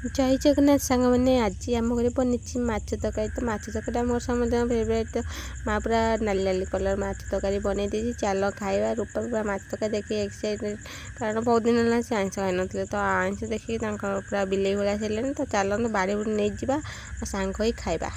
जय जगन्नाथ सांग मैंने आज आम घर बनी माछ तरकारी। तो माछ तरकारी आम समस्त फेवरेट। माँ पूरा नाली नाली कलर माछ तरकारी बनई दी। चल खाଇବା रूपा पूरा माछ तरकारी देखिए एक्साइटेड, कारण बहुत दिन है से आइंस खाई नी। तो आइंस देखिए पूरा बिलेई भाया सारे। तो चलते बाड़ी बुड़ी नहीं जावा और सांग ही खाଇବା।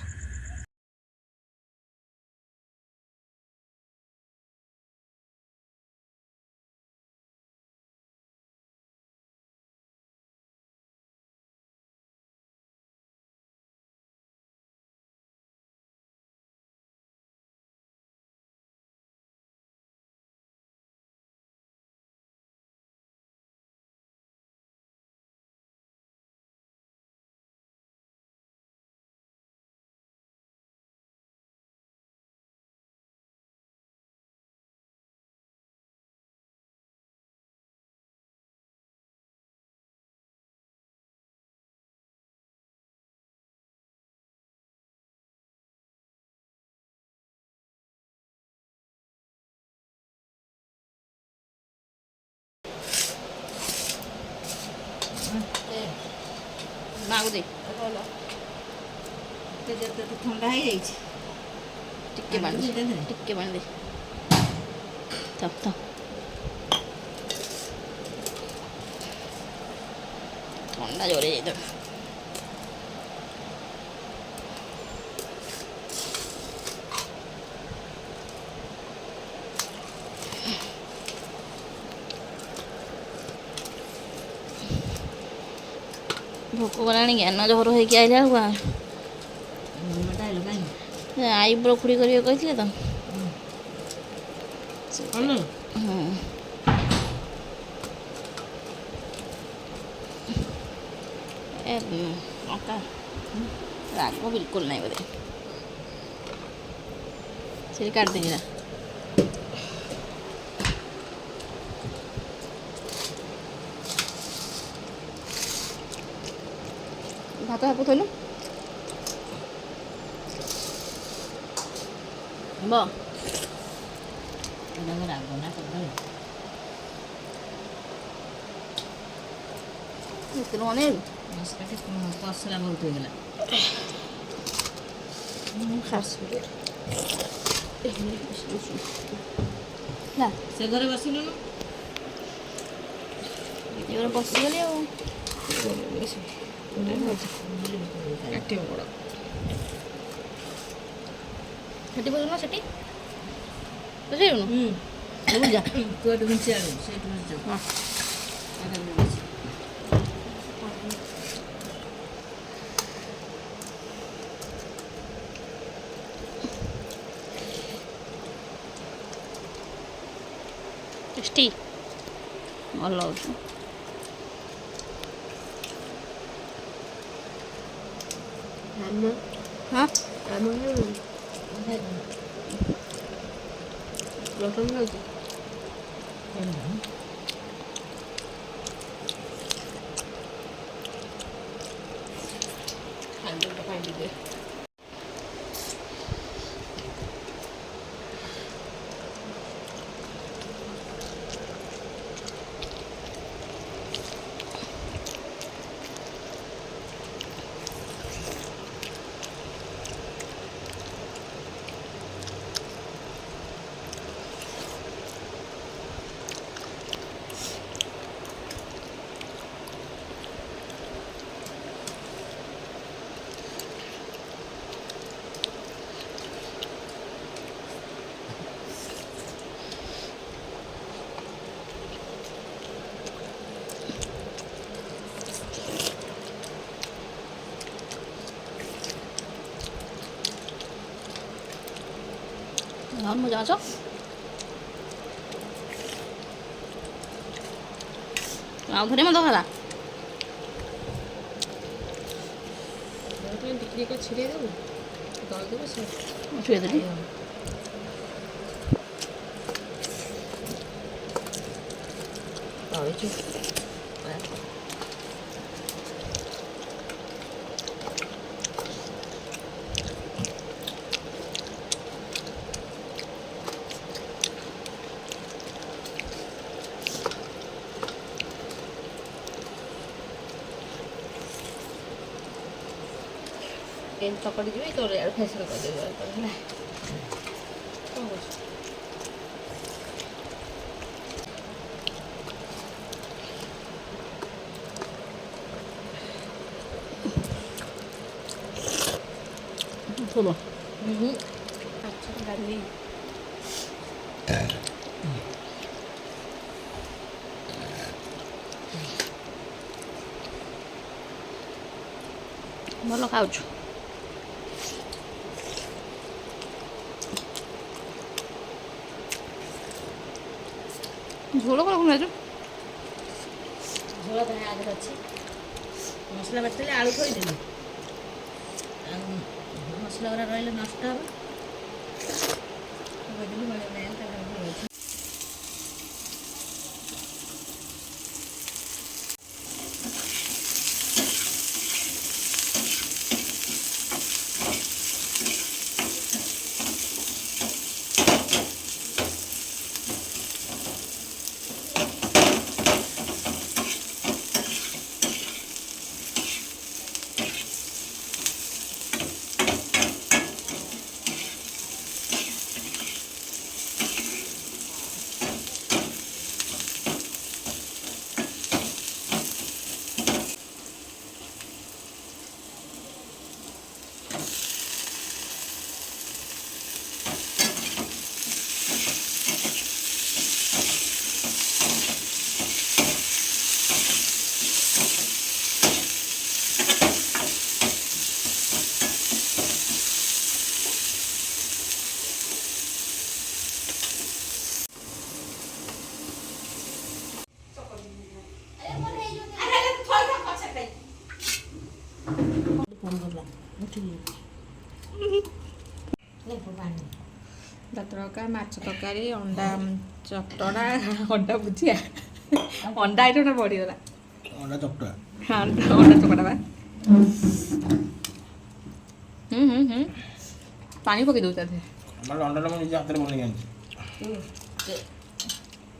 मागुदे ठंडा है टिक्के पानी दे थप ठंडा जोरे जाइए। भोक गलाणी ज्ञान जहर होगी आइला आईब्रो खुड़ी करिए कहते तो राग बिल्कुल नहीं बोधे से काट देंगे ना भात हापु थैलु कसला बहुत हो गला खास ना से घरे बसिलु ये बसीगली आ ସେଠି ବସୁନ ସେଠି ବସେଇବୁନୁ जा तू एटू घुंची आलु से एटू घुंची जा टेस्टी ଭଲ ଲାଗୁଛି। हाँ लटन खाଉଛି खाई 나온 모자 하죠? ଆଉ ଥରେ ମଦ ହେଲା ଟିକେ ଛିଡ଼େଇ ଦେବୁ ଦଳିଦେବୁ ସେ ଛୁଏଦେଲି ଦଳିଛୁ କେମିତି ଚକଟି ଯିବି ତୋର ଇଆଡ଼ୁ ଫେସଲ କରିଦେବି ହେଲା କ'ଣ କରୁଛୁ ଶୁଣ ଡାଲି ଭଲ ଖାଉଛୁ ଝୋଳ କ'ଣ ଖାଉଛୁ ଝୋଳ ପାଇଁ ଆଗରେ ଅଛି ମସଲା ବାଟିଦେଲି ଆଳୁ ଥୋଇଦେଲି ଆଉ ମସଲା ଗୁଡ଼ା ରହିଲେ ନଷ୍ଟ ହେବ ଥୋଇଦେଲି ବେଳେ ବେଳେ ତାକୁ ଭଲ ଅଛି ତଡ଼କା ମାଛ ତରକାରୀ ଅଣ୍ଡା ଚଟଣା ଅଣ୍ଡା ଭୁଜିଆ ଅଣ୍ଡା ଆଇଟମ୍ଟା ବଢ଼ିଗଲା ଅଣ୍ଡା ଚକଟା ଅଣ୍ଡା ଚକଟା ବା ପାଣି ପକେଇ ଦେଉ ତା ଦେହରେ ଆମର ଅଣ୍ଡାଟା ମୁଁ ନିଜ ହାତରେ ବନେଇ ଆଣିଛି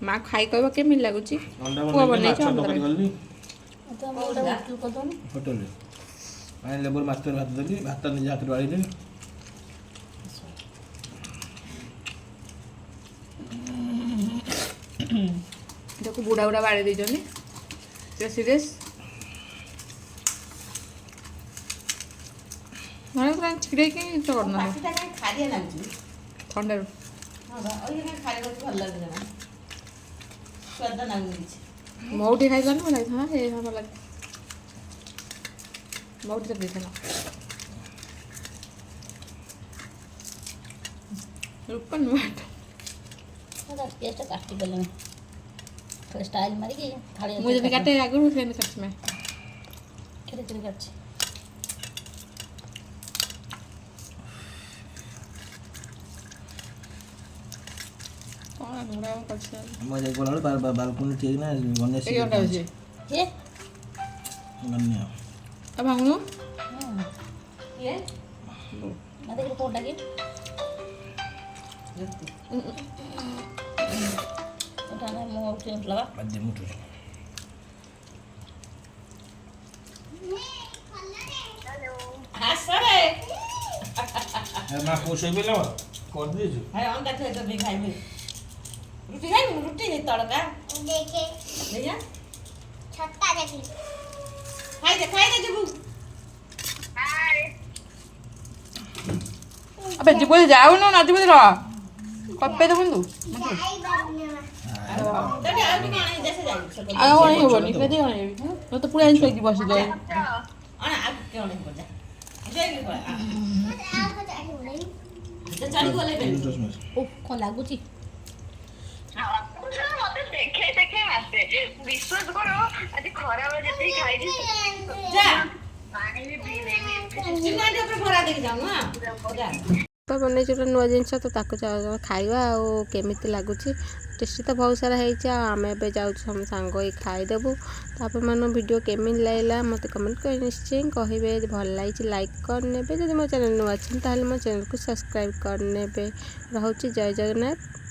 ମା ଖାଇ କହିବ କେମିତି ଲାଗୁଛି ଅଣ୍ଡା ପୁଅ ବନେଇକି ବନେଇଛି ମାଛ ତରକାରୀ କଲି କରିଦେଉନି ହୋଟେଲରେ ମାନେ ଲେବର ମାଛ ଭାତ ଦେଲି ଭାତ ନିଜ ହାତରେ ବାଢ଼ିଲି ତାକୁ ବୁଢ଼ା ବୁଢ଼ା ବାଡ଼େଇ ଦେଇଛନ୍ତି ସେ ସିରିୟସ୍ ମାନେ ପୁରା ଛିଡ଼େଇକି ଚକଟୁନାହାନ୍ତି ପାଟିଟା କାହିଁ ଖାରିଆ ଲାଗୁଛି ଥଣ୍ଡାରୁ ହଁ ବା ଆଉ କାହିଁ ଖାରିଆ ଲାଗୁଛି ଭଲ ଲାଗୁଛି ଜମା ସ୍ୱାଦ ଲାଗୁନି କିଛି ମଉଟି ଖାଇଥାନ୍ତି ଭଲ ଲାଗିଥାନ୍ତା ହେଇ ଭଲ ଲାଗେ ମଉଟି ତ ଦେଇଥାନ୍ତା ରୂପା ନୁଆ ପିଆଜଟା କାଟିଦେଲେଣି ଷ୍ଟାଇଲ୍ ମାରିକି ଥାଳି ମୁଁ ଯଦି କାଟେ ଆଗରୁ ସେମିତି କାଟିଛି ମା କେତେ କେତେ କାଟୁଛି କ'ଣ ଘୋଡ଼ା କରିଛି ଆମ ଯାଇ ଗଲାବେଳେ ବାଲକୁନି ଠିକ୍ ନା ଗନ୍ୟା ଏଇ ଅଣ୍ଡା ହେଉଛି କିଏ ଗନ୍ୟା ଆଉ ଭାଙ୍ଗୁନୁ କିଏ ମତେ କୋଉଟା କି ওটা না মো উঠলা ବାଦ୍ୟ ମୁଠୁ ହାସରେ ମା ପୁଅ ଶୋଇପଡ଼ିଲା କରିଦେଇଛୁ ଆରେ ଅଣ୍ଡା ଥୋଇ ଦେବି ଖାଇବି ରୁଟି ଖାଇବି ରୁଟି ତଡ଼କା देखे ଦେଖିଆ छत्ता देखी ଖାଇଦେ ଯିବୁ ଆବେ ଯିବୁ ଯାଉନୁ ନା ଯିବୁ ରହ କପେ ଦେଖନ୍ତୁ जाई बनना ତତେ ଆଉ ଟିକେ ଆଣି ଦେଶେ ଯାଇ ଆଉ ଅଣେଇ ହେବନି କେତେ ଅଣେଇବି ମୁଁ ତ ପୁରା ଶୋଇକି ବସିଯାଏ ଅଣା ଆଉ କେ ଅଣେଇ ପଡା ଯାଇକି ପଳା आप को जाई बोले ସେ ଚାଲି ଗଲେ ବେ ଓ କ'ଣ ଲାଗୁଛି ମତେ ଦେଖେ ଦେଖେ ଆସେ ବିଶ୍ୱାସ କର ଆଜି ଖରାବେଳେ ଯେତିକି ଖାଇଛି ଯା ପାଣି ବି ପିଇଲେନି ଚିନାଟି ଉପରେ ଭରା ଦେଇକି ଯାଉ ନା ଯା ବନେଇଛି ଗୋଟେ ନୂଆ ଜିନିଷ ତ ତାକୁ ଖାଇବା ଆଉ କେମିତି ଲାଗୁଛି ଟେଷ୍ଟି ତ ବହୁତ ସାରା ହେଇଛି ଆଉ ଆମେ ଏବେ ଯାଉଛୁ ଆମେ ସାଙ୍ଗ ହେଇ ଖାଇଦେବୁ ତାପରେ ମାନ ଭିଡ଼ିଓ କେମିତି ଲାଗିଲା ମୋତେ କମେଣ୍ଟ କରି ନିଶ୍ଚୟ କହିବେ ଯଦି ଭଲ ଲାଗିଛି ଲାଇକ୍ କରିନେବେ ଯଦି ମୋ ଚ୍ୟାନେଲ୍ ନୂଆ ଅଛନ୍ତି ତାହେଲେ ମୋ ଚ୍ୟାନେଲ୍କୁ ସବସ୍କ୍ରାଇବ୍ କରିନେବେ ରହୁଛି ଜୟ ଜଗନ୍ନାଥ।